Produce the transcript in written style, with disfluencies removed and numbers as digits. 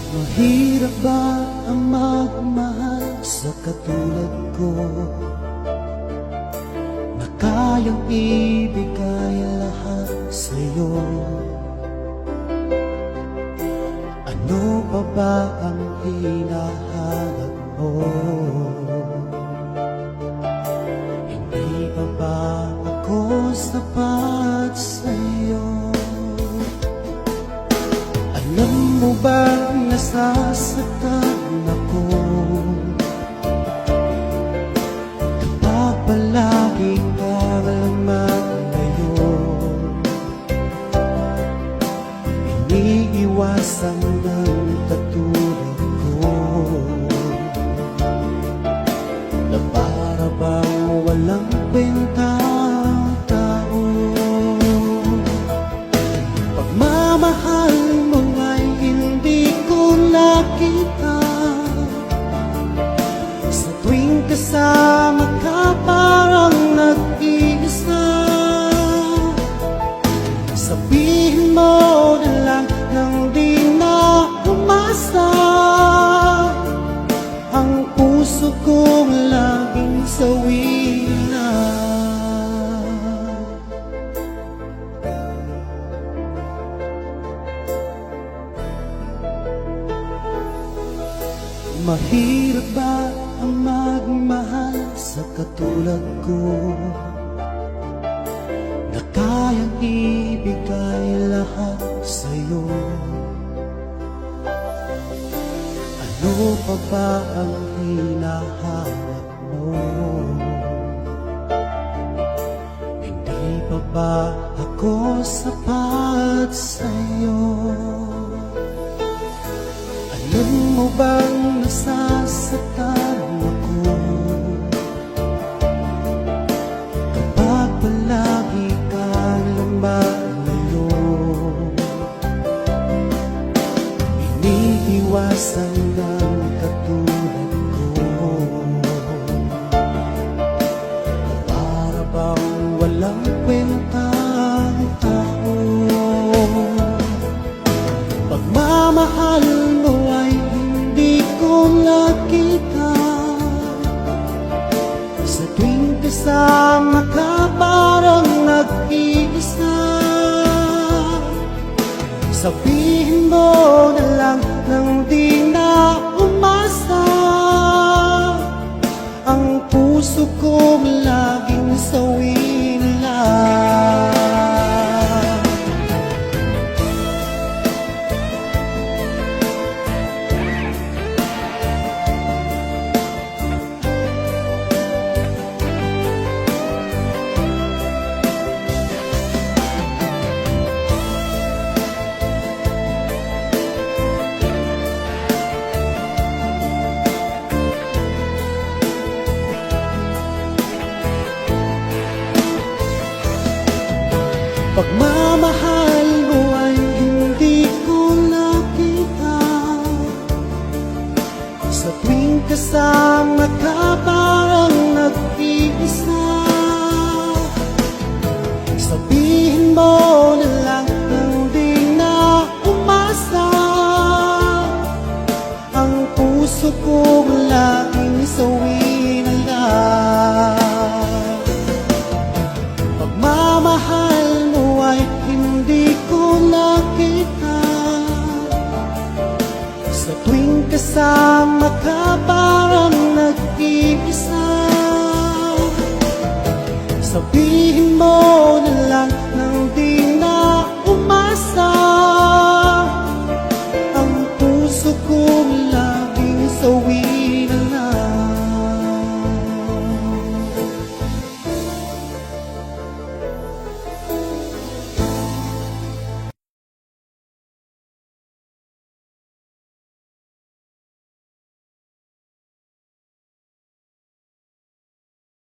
Mahirap ba ang magmahal sa katulad ko, na kayang ibigay lahat sa'yo? Ano pa ba ang hinahanap mo? Hindi pa ba ako sapat sa'yo? Alam mo ba nasasaktan ako kapag palagi kang lumalayo? Iniiwasan ng katulad ko na para bang walang kwentang tao. Pagmamahal mo ay hindi ko nakita, sa tuwing kasama ka parang nag-iisa. Sabihin mo na lang nang di na umasa, ang puso kong laging sawi na. Mahirap ba ang magmahal sa katulad ko, na kayang ibigay lahat sa'yo? Ano pa ba ang hinahanap mo? Hindi pa ba ako sapat sa'yo? Alam mo bang nasasaktan ako kapag palagi kang lumalayo? Iniiwasan ng katulad ko na para bang walang kwentang tao. Pagmamahal mo ay hindi ko nakita, sa tuwing kasama ka parang nag-iisa. Sabihin mo na lang nang di na umasa, ang puso kong laging sawi na lang. Pagmamahal mo ay hindi ko nakita, sa tuwing kasama ka parang nag-iisa. Sabihin mo na lang nang di na umasa, ang puso kong laging sawi na lang. Pagmamahal mo ay hindi ko nakita, sa tuwing kasama ka parang nag-iisa. Sabi